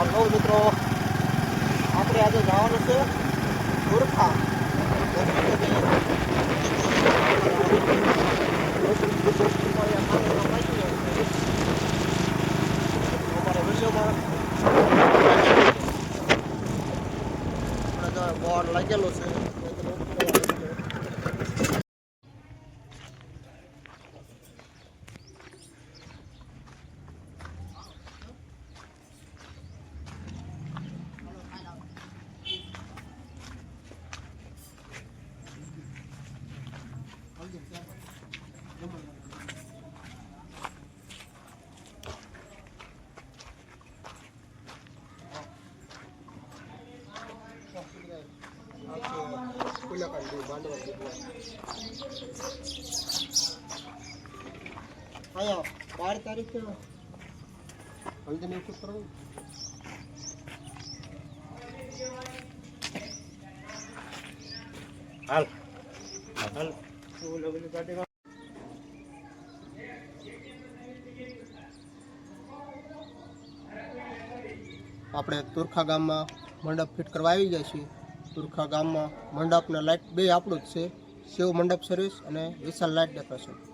હાલો મિત્રો, આપણે આજે જવાનું છે તુરખા. બોર્ડ લાગેલું છે. અહીંયા 12 તારીખે હલ્દીની ઉત્તર હાલ હાલ આપણે તુરખા ગામમાં મંડપ ફિટ કરવા આવી જાય છીએ. તુરખા ગામમાં મંડપના લાઇટ બે આપણું જ છે, શિવ મંડપ સર્વિસ અને વિશાલ લાઇટ ડેકોરેશન.